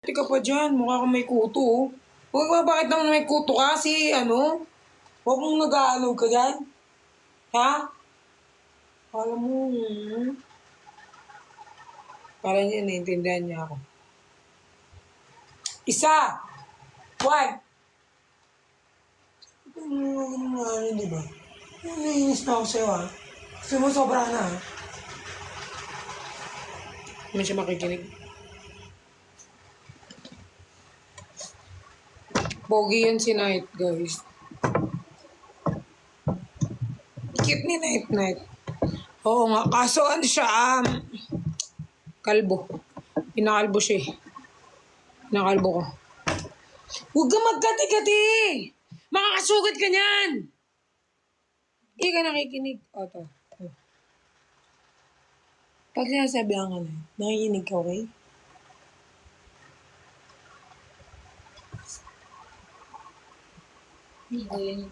Tika pa dyan, mukha kang may kuto, oh. Huwag ba, bakit naman may kuto ka? Huwag mong nag-aalog ka dyan. Ha? Alam mo, parang niya, naiintindihan niya ako. Isa! One! Di ba? Naiinis na ako sa'yo, ha? Sumusobra na, ha? Hindi siya makikinig. Pogi yan si Night, guys. Cute ni Night. Oo nga, kaso ano siya, kalbo. Pinakalbo siya, eh. Pinakalbo ko. Huwag ka magkati-kati! Makakasugat ka niyan! Hindi ka nakikinig. O, to. Pag sinasabihan ka na, nakikinig ka, okay? Hindi ko yun.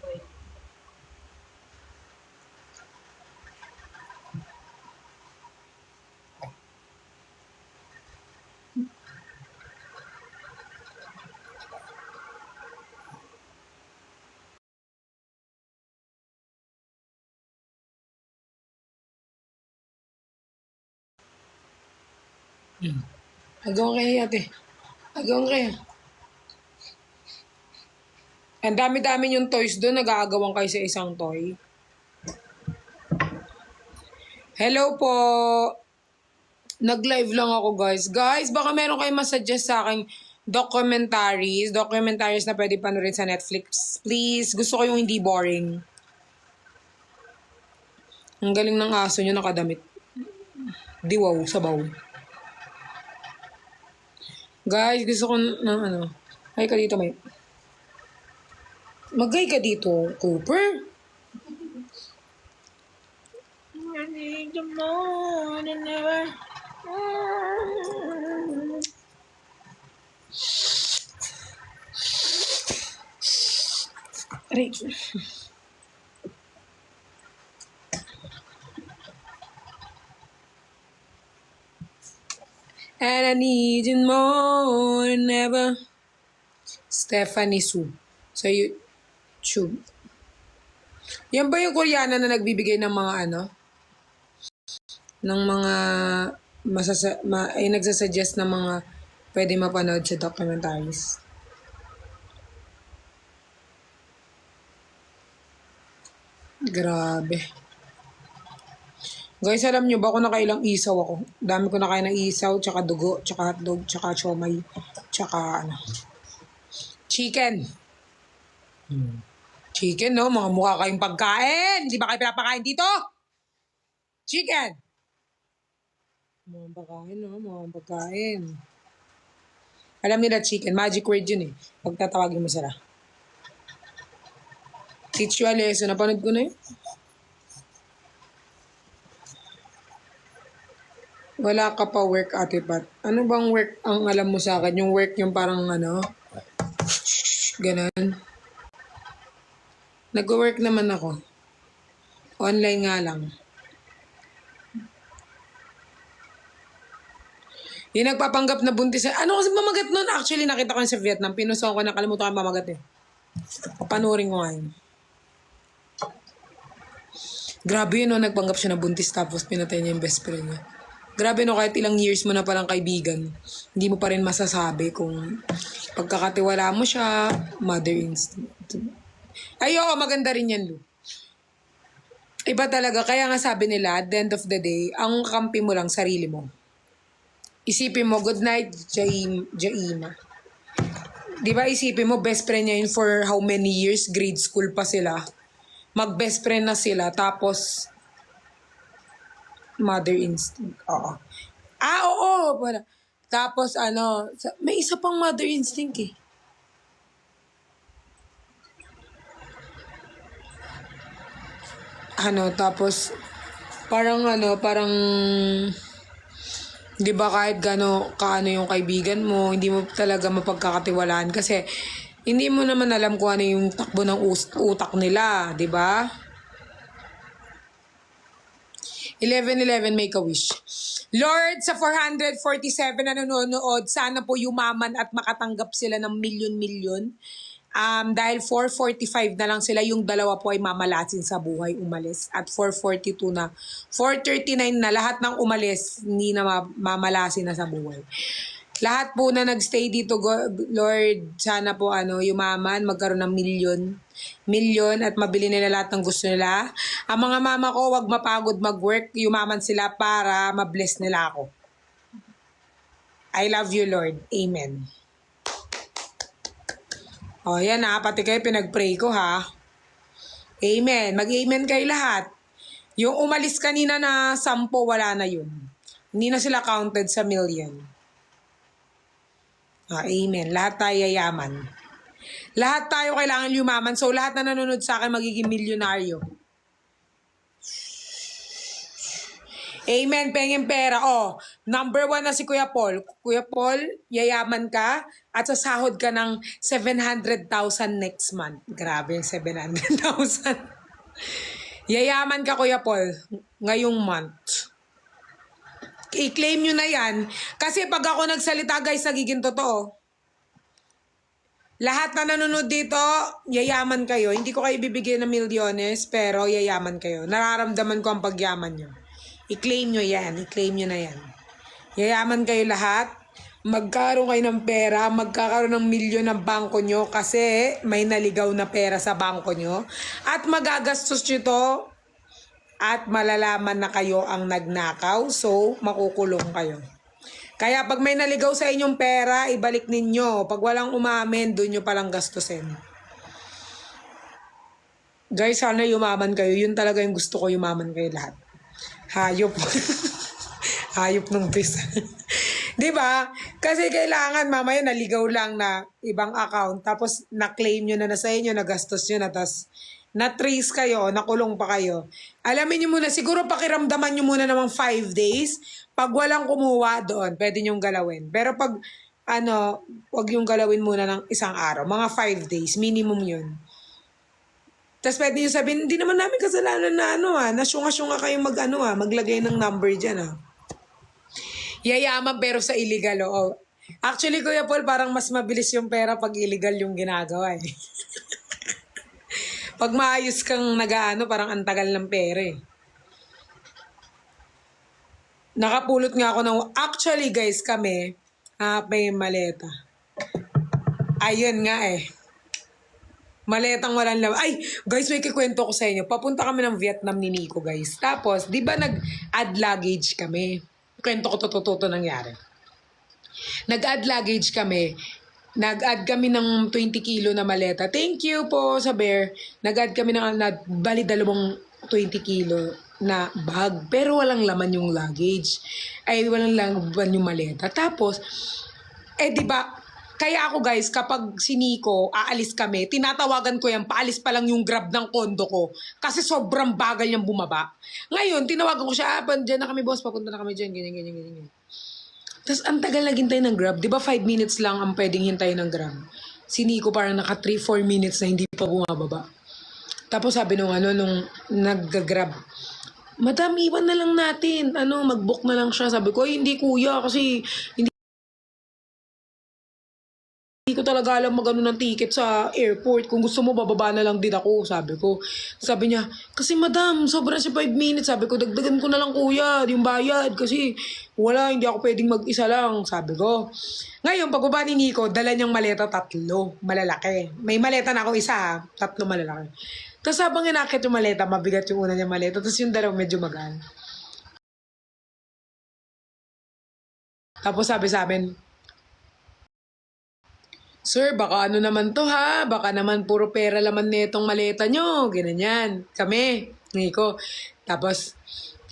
Agaw kayo, ate. Agaw kayo. Ang dami-dami yung toys doon. Nag-aagawan kayo sa isang toy. Hello po. Nag-live lang ako, guys. Guys, baka meron kayo masuggest sa akin documentaries. Documentaries na pwede panurin sa Netflix. Please, gusto ko yung hindi boring. Ang galing ng aso nyo nakadamit. Diwaw, sabaw. Guys, gusto ko ng ano. Ay ka dito, may. Mag-gay ka dito, Cooper. I need you more than ever. Aray. And I need you more than ever. Stephanie Su. Sa YouTube. Yan ba yung Koreana na nagbibigay ng mga ano? Ng mga nagsasuggest ng mga pwede mapanood sa documentaries. Grabe. Guys, alam nyo ba kung nakailang isaw ako? Dami ko nakain ng isaw, tsaka dugo, tsaka hotdog, tsaka siomay, tsaka ano. Chicken. Chicken, no? Mga mukha kayong pagkain. Hindi ba kayo pinapakain dito? Chicken. Mga pagkain, no? Mga pagkain. Alam nila chicken. Magic word yun, eh. Pagtatawagin mo sila. Teach you a lesson. Napanood ko na yun. Wala ka pa work, Ate Pat. Ano bang work ang alam mo sa akin? Yung work yung parang ano? Ganon. Nag-work naman ako. Online nga lang. Yung nagpapanggap na buntis. Ano kasi mamagat nun? Actually, nakita ko sa Vietnam. Pinuso ko, nakalimutan ko mamagat eh. Panurin ko nga yun. Grabe yun, no? Nagpanggap siya na buntis tapos pinatay niya yung best friend niya. Grabe, no? Kahit ilang years mo na palang kaibigan, hindi mo pa rin masasabi kung pagkakatiwala mo siya, mother instinct. Ay, oo, maganda rin yan, Lu. Iba talaga. Kaya nga sabi nila, at the end of the day, ang kampi mo lang sarili mo. Isipin mo, good night, Jaima. Di ba isipin mo, best friend niya yun for how many years? Grade school pa sila. Mag-best friend na sila, tapos mother instinct. Oo. Oo. Tapos may isa pang mother instinct eh. Tapos parang di ba kahit kaano yung kaibigan mo, hindi mo talaga mapagkakatiwalaan kasi hindi mo naman alam kung ano yung takbo ng utak nila, di ba? 11:11, make a wish. Lord, sa 447 na nanonood, sana po yumaman at makatanggap sila ng milyon-milyon. Dahil 445 na lang sila, yung dalawa po ay mamalasin sa buhay, umalis. At 442 na, 439 na, lahat ng umalis, hindi na mamalasin na sa buhay. Lahat po na nagstay dito, Lord, sana po yumaman, magkaroon ng milyon at mabili nila lahat ng gusto nila. Ang mga mama ko, wag mapagod mag-work, yumaman sila para mabless nila ako. I love you, Lord. Amen. O, yan ha, pati kayo pinag-pray ko ha. Amen. Mag-amen kayo lahat. Yung umalis kanina na 10, wala na yun. Hindi na sila counted sa million. Amen. Lahat tayo yayaman. Lahat tayo kailangan yumaman. So, lahat na nanonood sa akin magiging milyonaryo. Amen. Pengeng pera. Number 1 na si Kuya Paul. Kuya Paul, yayaman ka at sasahod ka ng 700,000 next month. Grabe yung 700,000. Yayaman ka, Kuya Paul, ngayong month. I-claim nyo na yan. Kasi pag ako nagsalita, guys, nagiging totoo. Lahat na nanonood dito, yayaman kayo. Hindi ko kayo bibigyan ng milyones, pero yayaman kayo. Nararamdaman ko ang pagyaman nyo. I-claim nyo yan. I-claim nyo na yan. Yayaman kayo lahat. Magkaroon kayo ng pera. Magkakaroon ng milyon ng bangko nyo kasi may naligaw na pera sa bangko nyo. At magagastos nyo to. At malalaman na kayo ang nagnakaw, so makukulong kayo. Kaya pag may naligaw sa inyong pera, ibalik ninyo. Pag walang umamin, doon nyo palang gastusin. Guys, sana yumaman kayo. Yun talaga yung gusto ko, yumaman kayo lahat. Hayop. Hayop ng bis. Diba? Kasi kailangan mamaya naligaw lang na ibang account, tapos na-claim nyo na sa inyo, nagastos nyo na, tapos na-trace kayo, nakulong pa kayo. Alamin nyo muna, siguro pakiramdaman nyo muna namang 5 days. Pag walang kumuha doon, pwede nyong galawin. Pero pag, wag yung galawin muna ng isang araw. Mga 5 days, minimum yun. Tapos pwede nyo sabihin, hindi naman namin kasalanan na nasyunga-syunga kayong maglagay ng number dyan Yayaman pero sa illegal, Actually, Kuya Paul, parang mas mabilis yung pera pag illegal yung ginagawa Pag maayos kang parang antagal ng pera Nakapulot nga ako ng... Actually, guys, kami, may maleta. Ayun nga Maletang walang laman. Ay, guys, may kikwento ko sa inyo. Papunta kami ng Vietnam ni Nico, guys. Tapos, di ba nag-add luggage kami? Kwento ko totoo nangyari. Nag-add luggage kami. Nag-add kami ng 20 kilo na maleta. Thank you po sa Bear. Nag-add kami bali 20 kilo na bag. Pero walang laman yung luggage. Ay, walang laman yung maleta. Tapos, di ba, kaya ako guys, kapag si Nico, aalis kami, tinatawagan ko yan, paalis pa lang yung Grab ng kondo ko. Kasi sobrang bagal niyang bumaba. Ngayon, tinawagan ko siya, dyan na kami boss, papunta na kami dyan, ganyan. Tapos ang tagal naghintay ng Grab. Di ba 5 minutes lang ang pwedeng hintayin ng Grab? Si Nico parang naka 3-4 minutes na hindi pa bumababa. Tapos sabi nung nag-Grab, Madam, iwan na lang natin. Mag-book na lang siya. Sabi ko, hindi kuya, kasi hindi ko talaga alam ng ticket sa airport. Kung gusto mo, bababa na lang din ako, sabi ko. Sabi niya, kasi madam, sobrang si 5 minutes. Sabi ko, dagdagan ko na lang kuya, yung bayad. Kasi wala, hindi ako pwedeng mag-isa lang, sabi ko. Ngayon, pagbaba ni Nico, dala niyang maleta 3, malalaki. May maleta na ako isa, 3 malalaki. Tapos habang inakit yung maleta, mabigat yung una niyang maleta. Tapos yung dalawa medyo magaan. Tapos sabi sa amin, Sir, baka naman to ha? Baka naman puro pera laman netong maleta nyo. Ganyan. Kami, Nico. Tapos,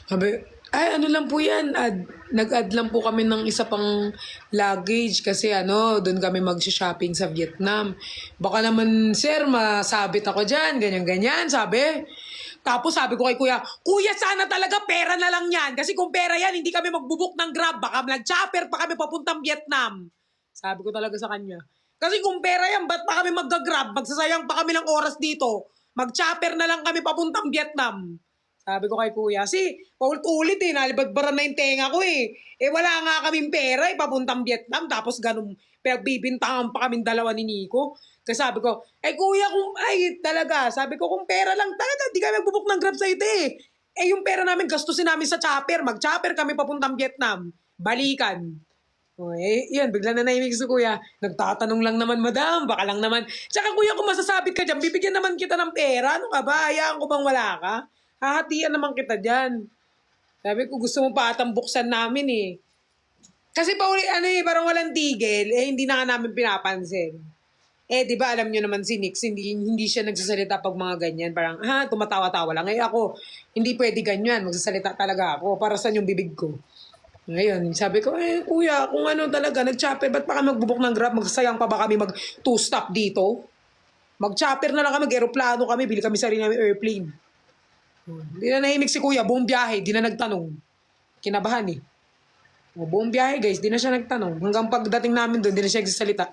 sabi, ay lang po yan. Nag-add lang po kami ng isa pang luggage kasi doon kami mag-shopping sa Vietnam. Baka naman, sir, masabit ako dyan. Ganyan, sabi. Tapos sabi ko kay kuya, sana talaga pera na lang yan. Kasi kung pera yan, hindi kami magbubuk ng Grab. Baka nag-chopper pa kami papuntang Vietnam. Sabi ko talaga sa kanya. Kasi kung pera yan, ba't pa kami mag-grab? Magsasayang pa kami ng oras dito. Mag-chopper na lang kami papuntang Vietnam. Sabi ko kay kuya, paulit-ulit nalibadbaran na yung tenga ko eh. Eh wala nga kaming pera papuntang Vietnam, tapos ganun, pinagbibintangan pa kaming dalawa ni Nico. Kasi sabi ko, kuya, talaga, sabi ko, kung pera lang talaga, di kami magbubuk ng Grab sa ito eh. Yung pera namin, gastusin namin sa chopper, mag-chopper kami papuntang Vietnam, balikan. Yan, bigla na naimig si kuya. Nagtatanong lang naman, madam, baka lang naman. Tsaka kuya, kung masasabit ka dyan, bibigyan naman kita ng pera. Ano ka ba? Hayaan ko bang wala ka? Hahatian naman kita dyan. Sabi ko, gusto mo pa atang buksan namin eh. Kasi parang walang tigil, hindi na nga namin pinapansin. Di ba alam nyo naman si Nix, hindi siya nagsasalita pag mga ganyan. Parang, tumatawa-tawa lang. Ako, hindi pwede ganyan. Magsasalita talaga ako. Para saan yung bibig ko? Ngayon, sabi ko, kuya, kung ano talaga, nag-chopper, ba't pa kami magbubok ng Grab? Magsayang pa ba kami mag-2-stop dito? Mag-chopper na lang kami, mag-aeroplano kami, bili kami sarili namin airplane. Hindi na nahimik si kuya, buong biyahe, di na nagtanong. Kinabahan eh. Buong biyahe guys, di na siya nagtanong. Hanggang pagdating namin doon, di na siya nagsasalita.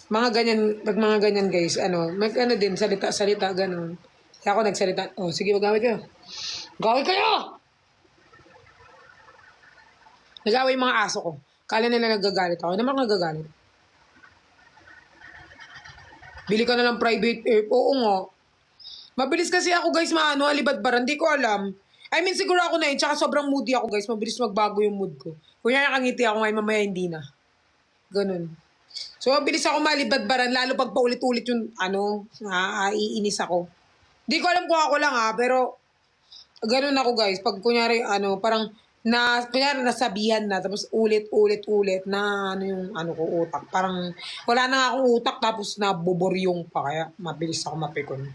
Pag mga ganyan guys, din, salita, gano'n. Kaya ako nagsalita, sige, magawit kayo. Magawit kayo! Nag-away yung mga aso ko. Kala nila nagagalit ako. Naman nagagalit. Bili ka na lang private air. Oo nga. Mabilis kasi ako guys alibadbaran. Di ko alam. Siguro ako na yun. Tsaka sobrang moody ako guys. Mabilis magbago yung mood ko. Kunya nakangiti ako ngayon, mamaya hindi na. Ganun. So mabilis ako malibadbaran. Lalo pag paulit-ulit yung iinis ako. Di ko alam kung ako lang pero ganun ako guys. Pag kunyari parang kunyari nasabihan na, tapos ulit-ulit na ko utak. Parang wala na nga akong utak, tapos nabuburyong pa, kaya mabilis ako mapikon.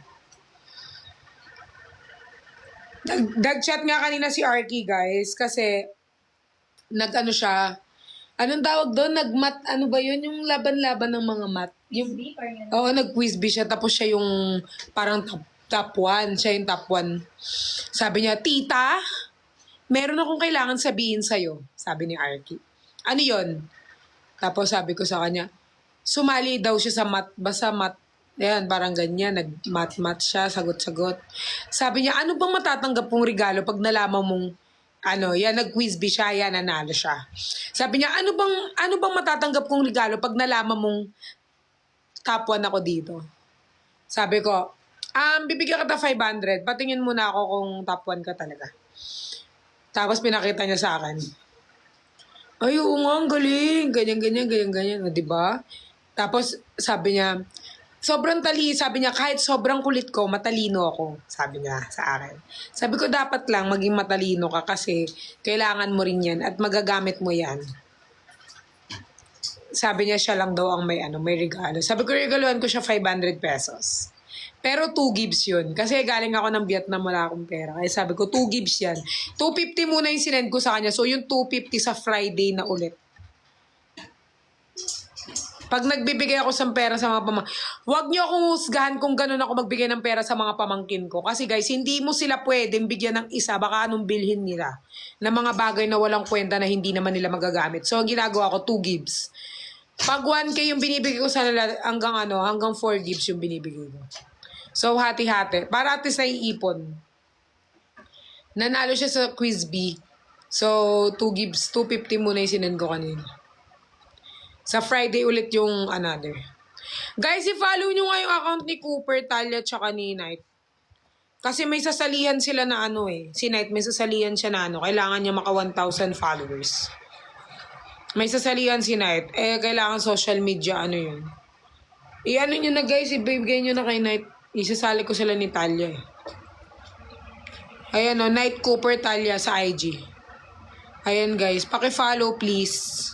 Nag-chat nga kanina si Arky guys, kasi siya, anong tawag doon? Nag-mat, ba yun? Yung laban-laban ng mga mat. Nag-quiz bee siya, tapos siya yung parang top 1. Siya yung top 1. Sabi niya, tita, meron akong kailangan sabihin sa'yo, sabi ni Arky. Ano yon? Tapos sabi ko sa kanya, sumali daw siya sa mat, basta mat. Ayan, parang ganyan, nag-mat-mat siya, sagot-sagot. Sabi niya, ano bang matatanggap mong regalo pag nalaman mong, nag-quiz bee siya, nanalo siya. Sabi niya, ano bang matatanggap kong regalo pag nalaman mong top 1 ako dito? Sabi ko, bibigyan kita 500, patingin muna ako kung top 1 ka talaga. Tapos pinakita niya sa akin. Ay, oo nga, ang galing. Ganyan. Diba? Tapos sabi niya, sabi niya, kahit sobrang kulit ko, matalino ako. Sabi niya sa akin. Sabi ko, dapat lang maging matalino ka kasi kailangan mo rin yan at magagamit mo yan. Sabi niya, siya lang daw ang may regalo. Sabi ko, regaluhan ko siya 500 pesos. Pero 2 gives yun. Kasi galing ako ng Vietnam, wala akong pera. Kaya sabi ko, 2 gives yan. 250 muna yung sinend ko sa kanya. So, yung 250 sa Friday na ulit. Pag nagbibigay ako ng pera sa mga pamangkin, huwag niyo akong husgahan kung ganun ako magbigay ng pera sa mga pamangkin ko. Kasi guys, hindi mo sila pwedeng bigyan ng isa, baka anong bilhin nila. Na mga bagay na walang kwenta na hindi naman nila magagamit. So, ang ginagawa ko, 2 gives. Pag 1K yung binibigay ko sa nila, hanggang 4 gives yung binibigay ko. So, hati-hati. Para at least naiipon. Nanalo siya sa quiz bee. So, 2 gives, 250 muna yung sinend ko kanina. Sa Friday ulit yung another. Guys, i-follow nyo nga yung account ni Cooper, Talia, tsaka ni Knight. Kasi may sasalihan sila na Si Knight, may sasalihan siya na kailangan niya maka 1,000 followers. May sasalihan si Knight. Kailangan social media, yun. Nyo na guys, ibigay nyo na kay Knight. Isasali ko sila ni Talia Ayan Knight Cooper Talia sa IG. Ayan guys, paki-follow please.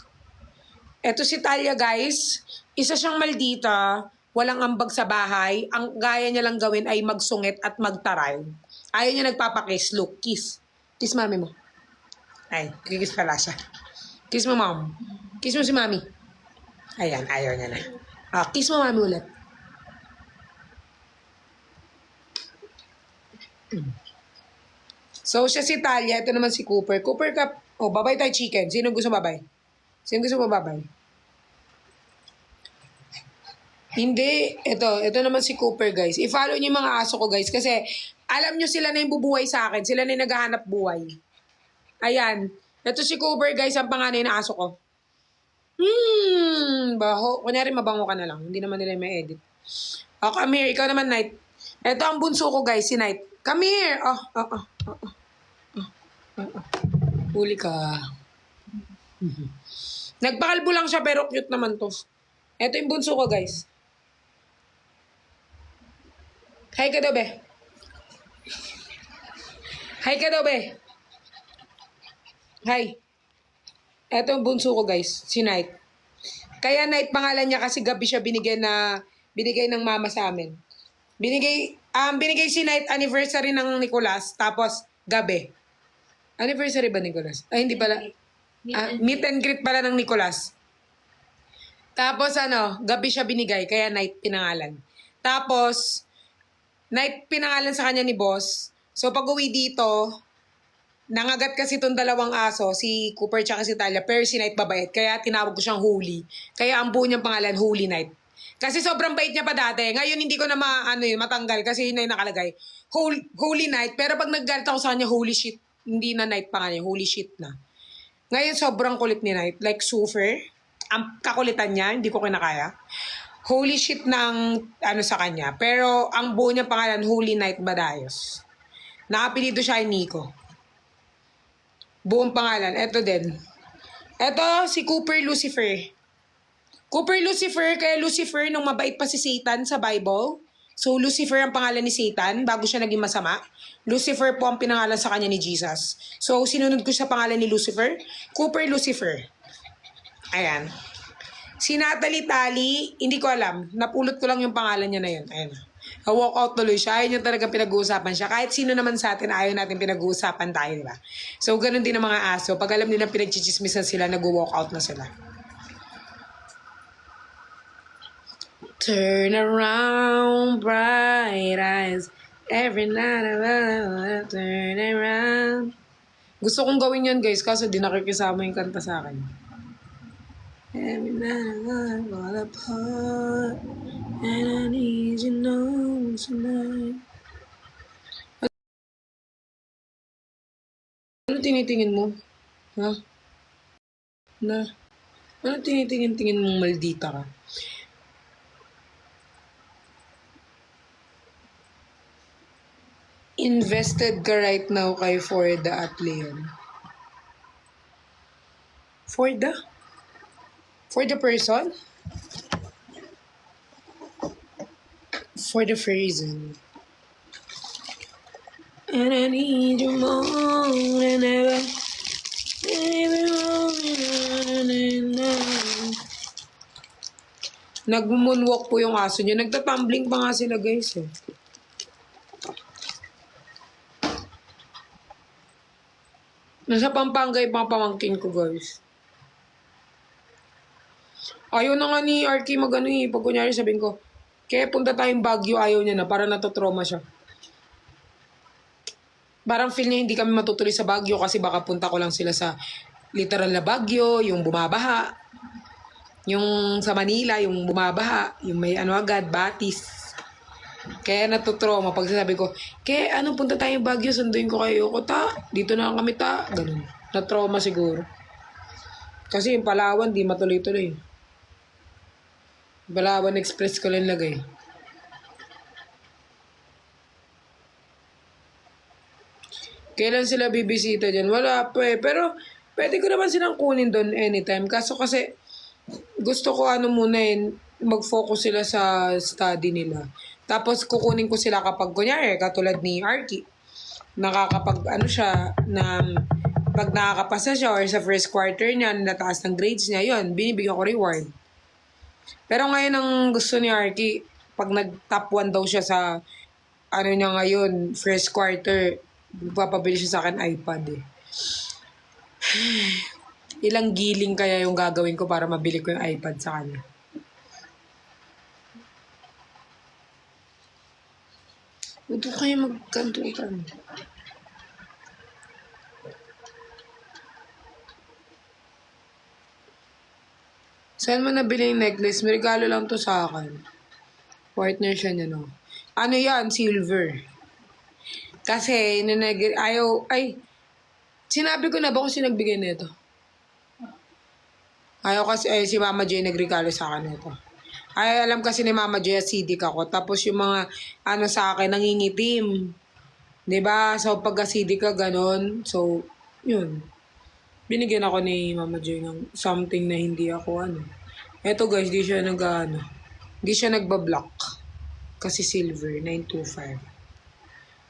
Eto si Talia guys, isa siyang maldita, walang ambag sa bahay. Ang gaya niya lang gawin ay magsungit at magtaray. Ayaw niya nagpapakiss. Look, kiss. Kiss mami mo. Ay, kikiss pala siya. Kiss mo mom. Kiss mo si mami. Ayan, ayaw niya na. Kiss mo mami ulit. So, siya si Talia. Ito naman si Cooper. Cooper ka. Babay tayo chicken. Sino gusto babay? Sino gusto babay? Hindi, ito naman si Cooper guys. I-follow niyo yung mga aso ko guys kasi alam niyo sila na yung bubuhay sa akin. Sila na yung naghahanap buhay. Ayan. Ito si Cooper guys, ang panganay na aso ko. Baho. Kunyari mabango ka na lang. Hindi naman nila may edit. Oh, come here. Ikaw naman, Night. Ito ang bunso ko guys, si Night. Come here. Huli ka. Nagpakalbo lang siya pero cute naman to. Ito yung bunso ko guys. Hi ka daw, be. Hi ka daw, be. Hi. Eto ang bunso ko, guys. Si Night. Kaya Night pangalan niya kasi gabi siya binigay ng mama sa amin. Binigay si Night anniversary ng Nicolas, tapos gabi. Anniversary ba Nicolas? Ay, hindi pala. Meet and greet pala ng Nicolas. Tapos gabi siya binigay, kaya Night pinangalan. Tapos, Night pinangalan sa kanya ni boss. So pag uwi dito, nangagat kasi itong dalawang aso, si Cooper tsaka si Talia, pero si Night babait. Kaya tinawag ko siyang Holy. Kaya ang buo niyang pangalan, Holy Night. Kasi sobrang bait niya pa dati. Ngayon hindi ko na matanggal kasi yun na yung nakalagay. Holy Night. Pero pag naggalit ako sa kanya, Holy Shit. Hindi na Night pa kanya, Holy Shit na. Ngayon sobrang kulit ni Night. Like super. Ang kakulitan niya, hindi ko kinakaya. Holy shit ng sa kanya. Pero ang buo niya pangalan, Holy Night Badayos. Nakapilito siya kay Nico. Buong pangalan. Ito din. Ito si Cooper Lucifer. Cooper Lucifer, kaya Lucifer nung mabait pa si Satan sa Bible. So Lucifer ang pangalan ni Satan bago siya naging masama. Lucifer po ang pinangalan sa kanya ni Jesus. So sinunod ko sa pangalan ni Lucifer. Cooper Lucifer. Ayan. Si Natalie Tali, hindi ko alam. Napulot ko lang yung pangalan niya na yun. Ayan. Walk out tuloy siya. Ayaw niya talaga pinag-uusapan siya. Kahit sino naman sa atin, ayaw natin pinag-uusapan tayo, diba? So, ganun din ang mga aso. Pag alam nila pinagchichismisan sila, nag-walk out na sila. Turn around, bright eyes. Every night I turn around. Gusto kong gawin yan, guys, kaso di nakikisama yung kanta sa akin. Every night I fall apart, and I need you know tonight. Ano tinitingin mo? Ha? Ano tinitingin-tingin mong maldita ka? Invested ka right now kay Forda at Leon. Forda? For the person? For the reason. And I need you more than ever. Nag-moonwalk po yung aso niya. Nagtatumbling pa nga sila guys eh. Nasa Pampanga yung mga pamangkin ko guys. Ayaw na nga ni Arky pag kunyari sabihin ko, kaya punta tayong Baguio, ayaw niya na, para natotrauma siya. Parang feel niya hindi kami matutuloy sa Baguio kasi baka punta ko lang sila sa literal na Baguio, yung bumabaha. Yung sa Manila, yung bumabaha, yung may agad, batis. Kaya natotrauma pag sabi ko, kaya punta tayong Baguio, sunduin ko kayo. Ko dito na lang kami ganun. Natrauma siguro. Kasi yung Palawan, di matuloy-tuloy. Palawan Express ko lang lagay. Kailan sila bibisita dyan? Wala pa eh. Pero pwede ko naman silang kunin doon anytime. Kaso kasi gusto ko muna mag-focus sila sa study nila. Tapos kukunin ko sila kapag kunyari, katulad ni Arky. Nakakapag siya na pag nakakapasa siya or sa first quarter niya, nataas ng grades niya, yun, binibigyan ko reward. Pero ngayon ang gusto ni Arky, pag nag-top 1 daw siya sa niya ngayon, first quarter, papabili siya sa akin iPad eh. Ilang giling kaya yung gagawin ko para mabili ko yung iPad sa kanya. Huwag kayo magkantutan. Saan mo nabili yung necklace? May regalo lang to sa akin. Partner siya niya, no? Ano yan? Silver. Kasi, sinabi ko na ba kung sino nagbigay nito? Ayaw kasi, si Mama J nagregalo sa akin nito. Ay, alam kasi ni Mama J, acidic ako. Tapos yung mga, sa akin, nangingitim. 'Diba? So, pag acidic ka, ganon. So, yun. Binigyan ako ni Mama J ng something na hindi ako, Eto guys, di siya nagbablock. Kasi silver, 925.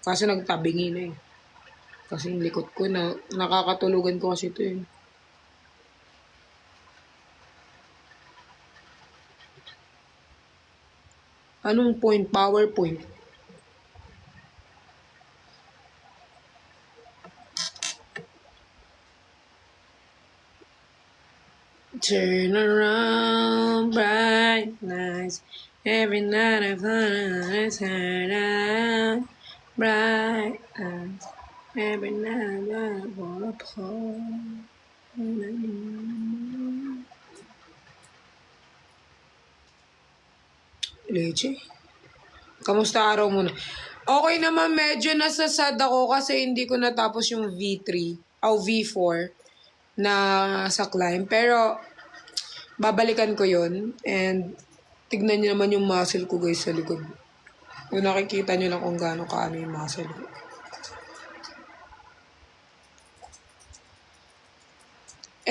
Kaso nagtabingi na eh. Kasi yung likod ko na, nakakatulugan ko kasi ito eh. Anong point? PowerPoint. Turn around, bright nights. Every night I turn around, bright nights. Every night I fall apart. Leche. Kamusta araw mo na? Okay naman, medyo nasasad ako kasi hindi ko natapos yung V3 o V4 na sa climb. Pero, babalikan ko yon and tignan nyo naman yung muscle ko guys sa likod. Kung nakikita nyo lang kung gaano kaano yung muscle ko.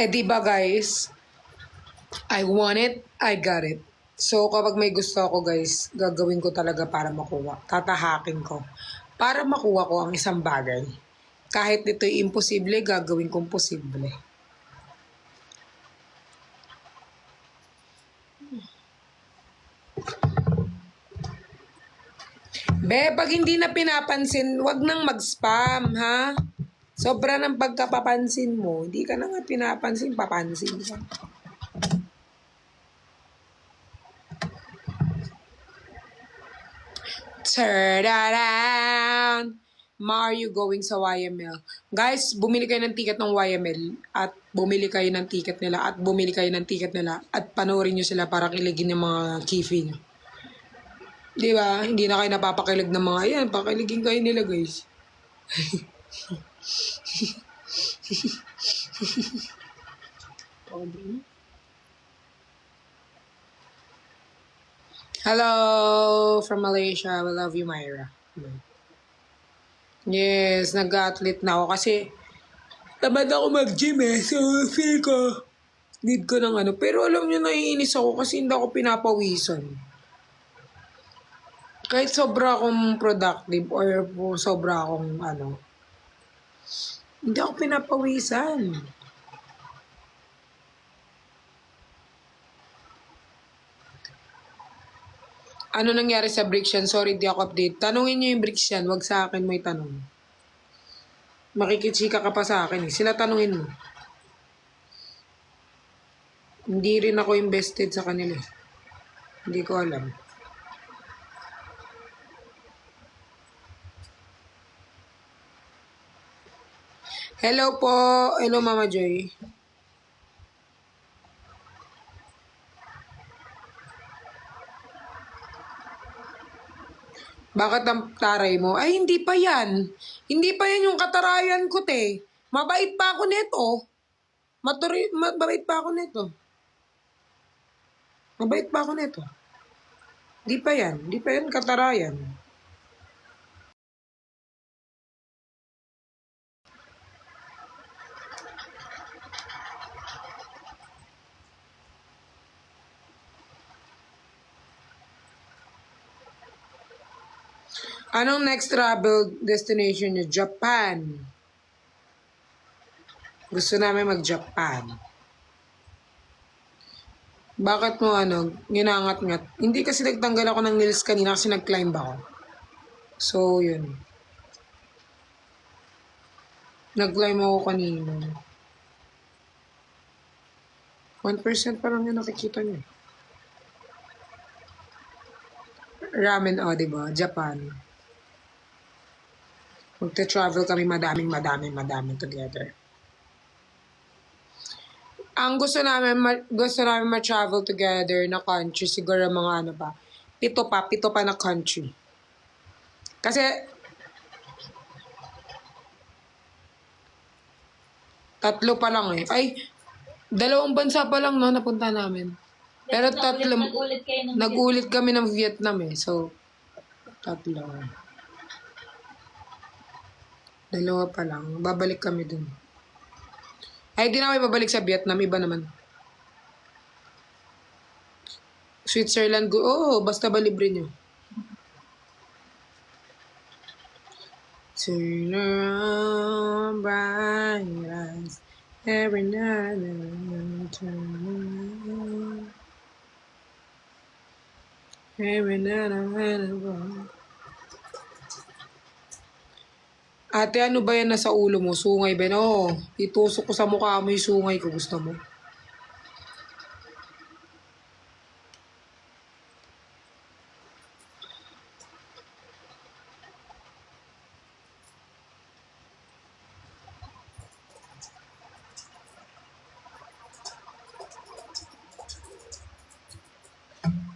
Diba guys, I want it, I got it. So kapag may gusto ako guys, gagawin ko talaga para makuha. Tatahakin ko. Para makuha ko ang isang bagay. Kahit ito'y imposible, gagawin kong posible. Be, pag hindi na pinapansin, wag nang mag-spam, ha? Sobra ng pagkapapansin mo. Hindi ka na nga pinapansin, papansin ka. Turn around. Ma, are you going sa YML? Guys, bumili kayo ng ticket ng YML at bumili kayo ng ticket nila at bumili kayo ng ticket nila at panoorin nyo sila para kiligin yung mga kifi nyo. Di ba? Hindi na kayo napapakilig ng mga yan. Pakiligin kayo nila, guys. Hello from Malaysia. We love you, Myra. Yes, nag-athlete na ako kasi tamad ako mag-gym eh. So, feel ko need ko ng Pero alam nyo, naiinis ako kasi hindi ako pinapawisan. Kahit sobra akong productive or sobra akong hindi ako pinapawisan. Ano nangyari sa bricks yan? Sorry, di ako update. Tanungin nyo yung bricks yan. Wag sa akin may tanong. Makikitsika ka pa sa akin eh. Sila tanungin mo. Hindi rin ako invested sa kanila. Hindi ko alam. Hello po. Hello, Mama Joy. Bakit ang taray mo? Ay, hindi pa yan. Hindi pa yan yung katarayan ko, te. Mabait pa ako neto. Mabait pa ako neto. Mabait pa ako neto. Hindi pa yan. Hindi pa yan katarayan. Anong next travel destination nyo? Japan. Gusto namin mag-Japan. Bakit mo ginangat-ngat? Hindi kasi nagtanggal ako ng nails kanina kasi nag-climb ako. So, yun. Nag-climb ako kanina. 1% pa lang yung nakikita nyo. Ramen, diba? Japan. Magta-travel kami madaming together. Ang gusto namin ma-travel together na country, siguro mga Pito pa na country. Kasi, tatlo pa lang eh. Ay, 2 bansa pa lang no, napunta namin. Pero tatlo, Nag-ulit kayo ng nag-ulit kami ng Vietnam eh. So, tatlo. 2 pa lang. Babalik kami dun. Ay, di na kami babalik sa Vietnam. Iba naman. Switzerland, basta ba libre nyo. Turn around, bright eyes, every night and turn around. Every night and Ate, ano ba yan nasa ulo mo? Sungay ba? Oo. Itusok ko sa mukha mo yung sungay ko. Gusto mo?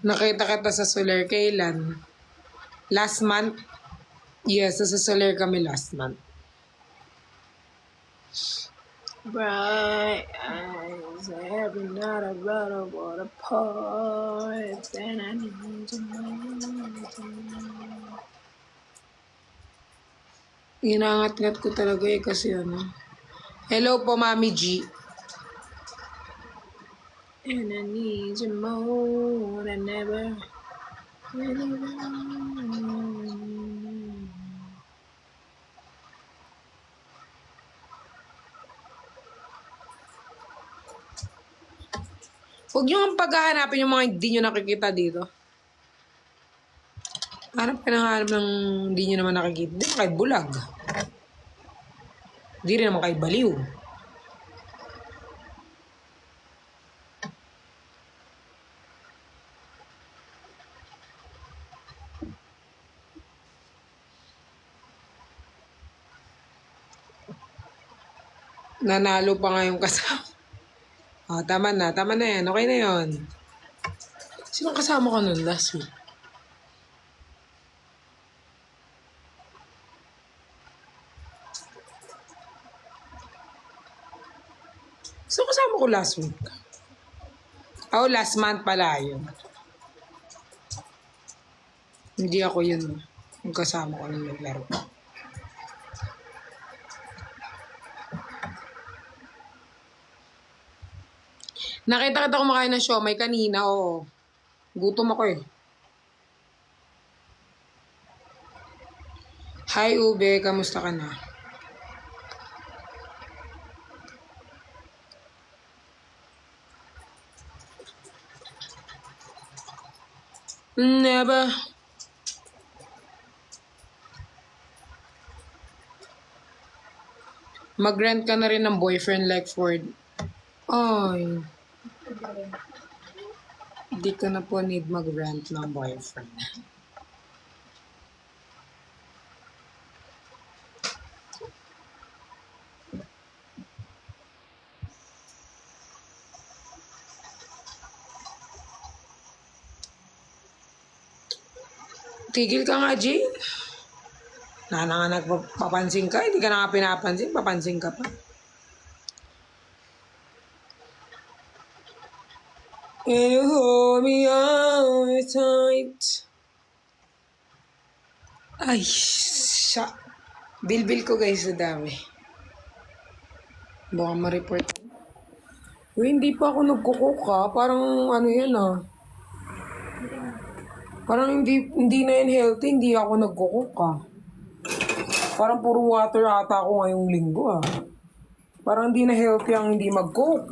Nakita kita sa Soler kailan? Last month? Yes, sa Soler kami last month. Bright eyes, every night I run a water park, then I need to know. Inangat-ngat ko talaga eh kasi ano. Hello po, Mami G. And I need you more than ever. Huwag nyo ang paghahanapin yung mga hindi nyo nakikita dito. Hanap ka ng hanap ng hindi nyo naman nakikita. Hindi naman kayo bulag. Hindi rin naman kayo baliw. Nanalo pa nga yung kasama. Tama na yan. Okay na yun. Sinong kasama ko nun last week? Sinong kasama ko last week? Last month pala yun. Hindi ako yun. Yung kasama ko nung naglaro. Nakita kita kumakain ng siomay kanina, oo. Gutom ako eh. Hi Ube, kamusta ka na? Never. Mag-rent ka na rin ng boyfriend like Ford. Ay. Hindi ka na po need mag-rent ng boyfriend. Tigil ka nga, Jane. Nga nagpapansin ka. Hindi ka na nga pinapansin. Papansin ka pa. And you hold me all tight. Ay, siya. Bilbil ko guys sa dami. Baka ma-report. Uy, hindi pa ako nagkukuk ha. Parang ano yan ah. Parang hindi na yan healthy. Hindi ako nagkukuk ha. Parang puro water ata ako ngayong linggo ah. Parang hindi na healthy ang hindi mag-cook.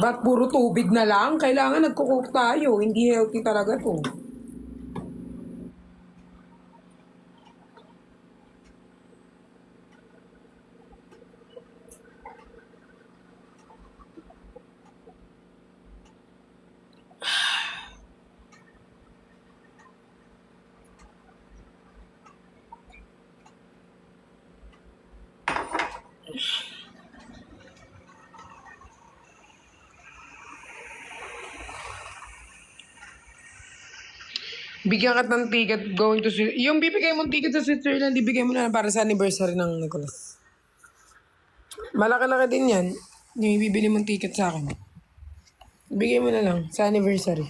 Ba't puro tubig na lang? Kailangan nagko-cook tayo. Hindi healthy talaga to. Bigyan ka ng ticket going to Switzerland. Yung bibigay mong ticket sa Switzerland, ibigay mo na lang para sa anniversary ng Nicholas. Malaki-laki din yan. Yung ibibili mong ticket sa akin. Ibigay mo na lang sa anniversary.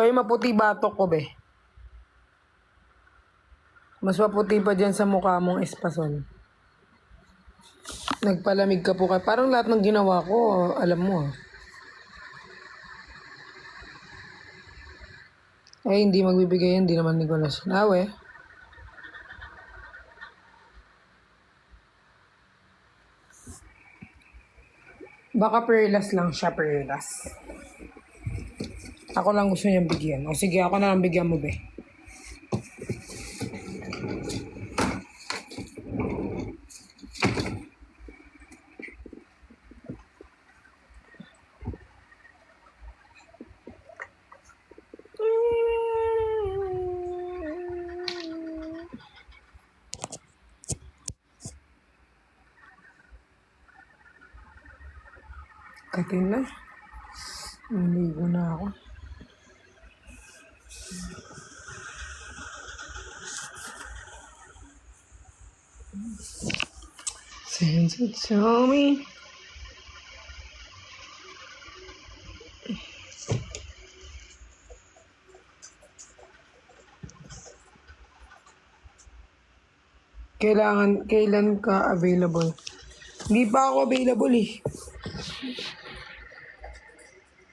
Ay, maputi batok ko, be. Mas maputi pa dyan sa mukha mong espasol. Nagpalamig ka po ka. Parang lahat ng ginawa ko, alam mo. Ay, hindi magbibigay yan. Hindi naman Nicholas. Nawe. Baka perlas lang siya, perlas. Ako lang gusto niyang bigyan. O sige, ako na lang bigyan mo, be. Katin na. Naligo na ako. Since you tell me. Kailan ka available? Hindi pa ako available eh.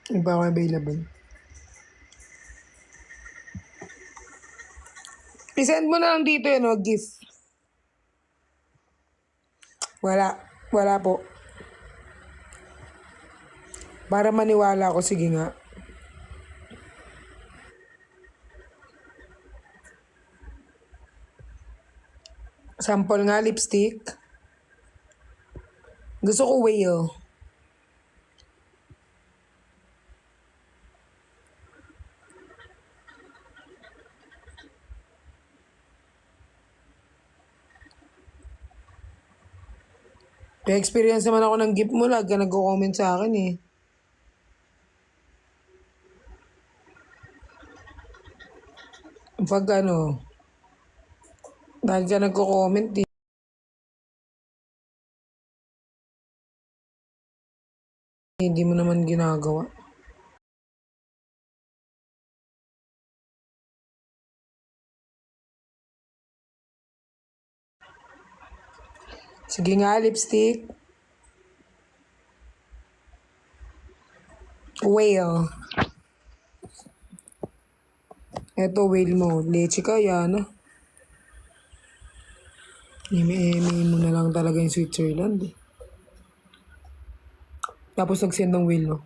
Hindi pa ako available. I-send mo na lang dito yun, gift. Wala po. Para maniwala ako, sige nga. Sample nga, lipstick. Gusto ko whale. May experience naman ako ng gift mo, lagi ka nag-comment sa akin eh. Pag dahil ka nagko-comment eh. Hindi mo naman ginagawa. Sige nga, lipstick. Whale. Eto, whale mo. Leche ka, yan. Eme mo na lang talaga yung Switzerland eh. Tapos nag-send ng whale, no?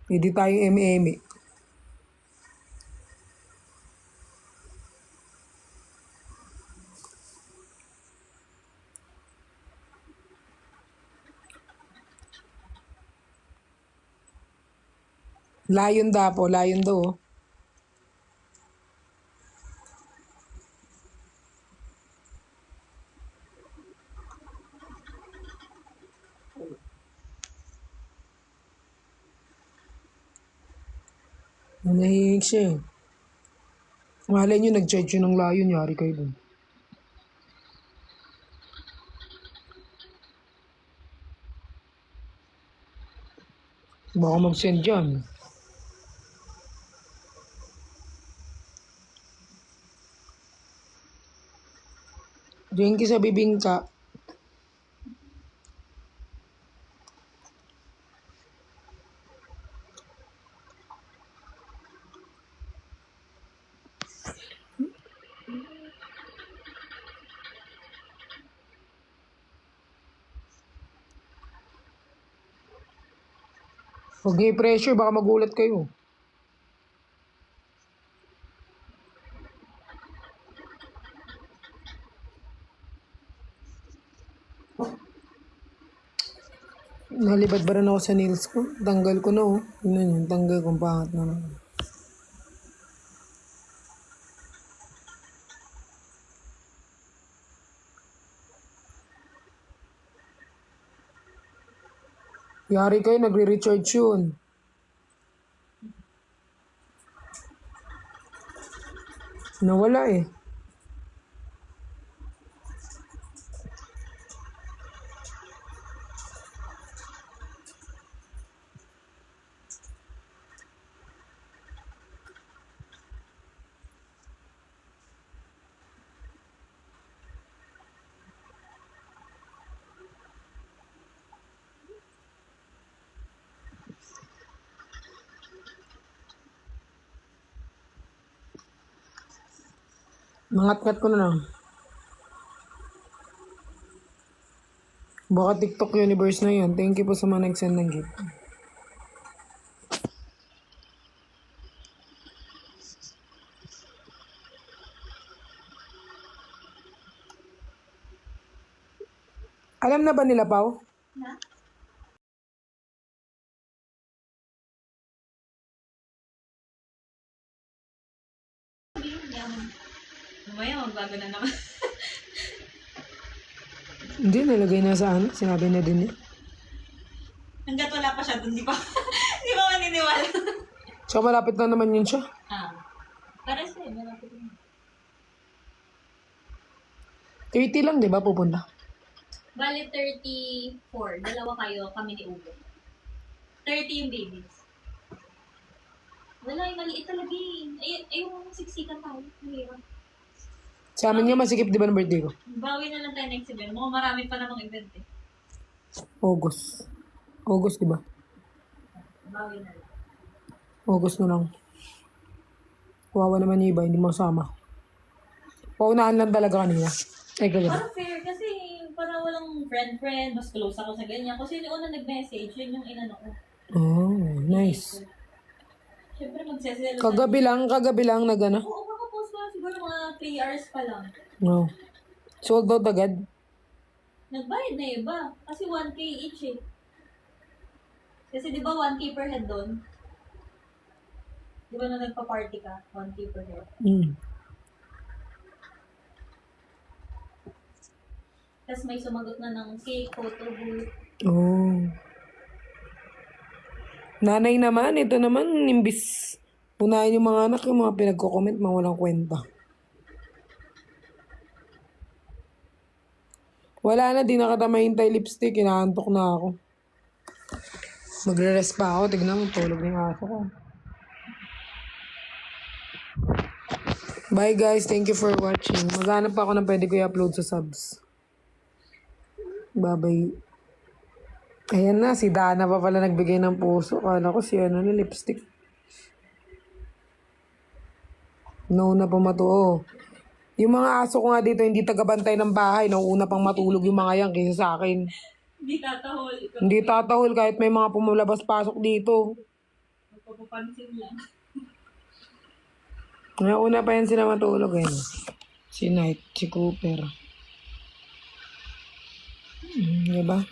Hindi tayo eme. Layon daw. Oh. Nahihinig siya eh. Malay nyo, nag-charge yun ng layon, yari kayo dun. Baka mag-send dyan. Dinky sa bibingka. Huwag niyo i-pressure, baka magulat kayo. Nalibad ba rin ako sa nails ko? Tanggal ko na oh. Yun, tanggal kong pangat na naman. Yari kayo, nagre-recharge yun. Nawala eh. Mangat-ngat ko na lang. Baka TikTok universe na yun. Thank you po sa mga nag-send ng gift. Alam na ba nila, Pao? Na? Mamaya magbago na naman. Hindi, nilagay na sa ano. Sinabi na din niya. Hanggat wala pa siya dun, di ba? Di ba maniniwala? Tsaka malapit na naman yun siya. Para sa'yo, malapit na. 30 lang, di ba, pupunta? Bali, 34. Dalawa kayo, kami ni Ugo. 30 yung babies. Wala, yung maliit talaga eh. Yung siksikan tayo. Mahirap. Sa amin nga masikip, di ba, ng birthday ko? Bawi na lang tayo next event. Mukhang marami pa namang event eh. August. August, di ba? Bawi na lang. August na lang. Kawawa naman yung iba, hindi masama. Paunahan lang talaga kanina. Ay, kagad. Parang fair kasi parang walang friend-friend. Mas close ako sa ganyan. Kasi yung una nag-message, yun yung inano ko. Oh, nice. Siyempre magseselo. Kagabi lang nagana. Oo, makapost ko lang siguro mga 3 hours pa lang. No. Sold out agad. Nagbayad na iba. Kasi 1K each eh. Kasi di ba 1K per head doon? Di ba nung nagpa-party ka, 1K per head? Tapos may sumagot na ng cake, photo booth. Oh. Nanay naman, ito naman, imbis punahin yung mga anak, yung mga pinagko-comment, mga walang kwenta. Wala na, di nakatama hintay lipstick, inaantok na ako. Magre-rest pa ako, tignan mo, tulog na yung aso ko. Bye guys, thank you for watching. Maghanap pa ako na pwede ko i-upload sa subs. Bye-bye. Ayan na, si Dana pa pala nagbigay ng puso. Kala ko siya na lipstick. No na pumatuo. Yung mga aso ko nga dito, hindi tagabantay ng bahay. Nauna pang matulog yung mga yan kaysa sa akin. Hindi tatahol. Hindi tatahol kahit may mga pumulabas-pasok dito. Magpapapansin lang. Nauna pa yan sila matulog eh. Si Knight, si Cooper. Diba?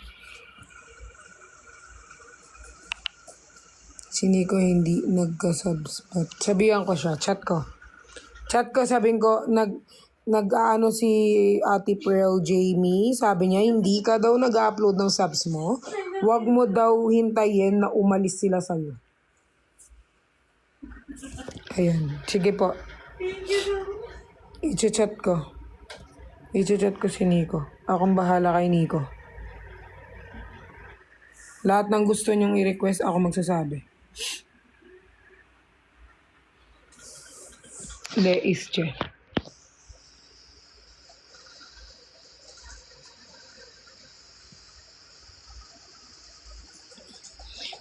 Si Nico hindi nagka-subs. Sabihan ko siya, chat ko. Sabihin ko, nag-ano si Ate Pearl Jamie, sabi niya, hindi ka daw nag-upload ng subs mo. Huwag mo daw hintayin na umalis sila sa'yo. Ayan. Sige po. I-chat ko. I-chat ko si Nico. Akong bahala kay Nico. Lahat ng gusto niyong i-request, ako magsasabi. Leische.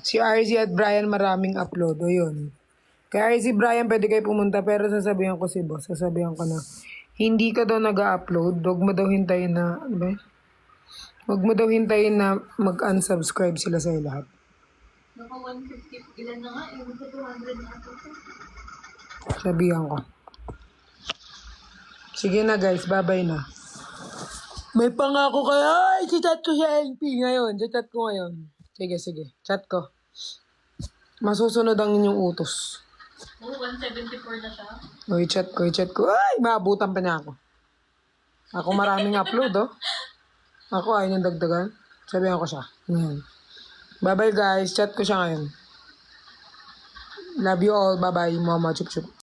Si RZ at Brian maraming upload. O yun. Kay RZ Brian pwede kayo pumunta pero sasabihan ko si boss. Sasabihan ko na hindi ka daw nag-upload. Huwag mo daw hintayin na ano ba? Huwag mo daw hintayin na mag-unsubscribe sila sa lahat. Naka 150 ilan na nga, eh, 200 na ako. Sabihan ko. Sige na guys, bye-bye na. May pangako kayo. Ay, chat ko sa LP ngayon. Chat ko ngayon. Sige. Chat ko. Masusunod ang inyong utos. Oo, 174 na siya. O, i-chat ko. Ay, maabutan pa niya ako. Ako maraming upload, oh. Ako, ayaw niyang dagdagan. Sabihan ko siya. Ngayon. Bye-bye guys. Chat ko siya ngayon. Love you all. Bye-bye. Mama. Chup chup.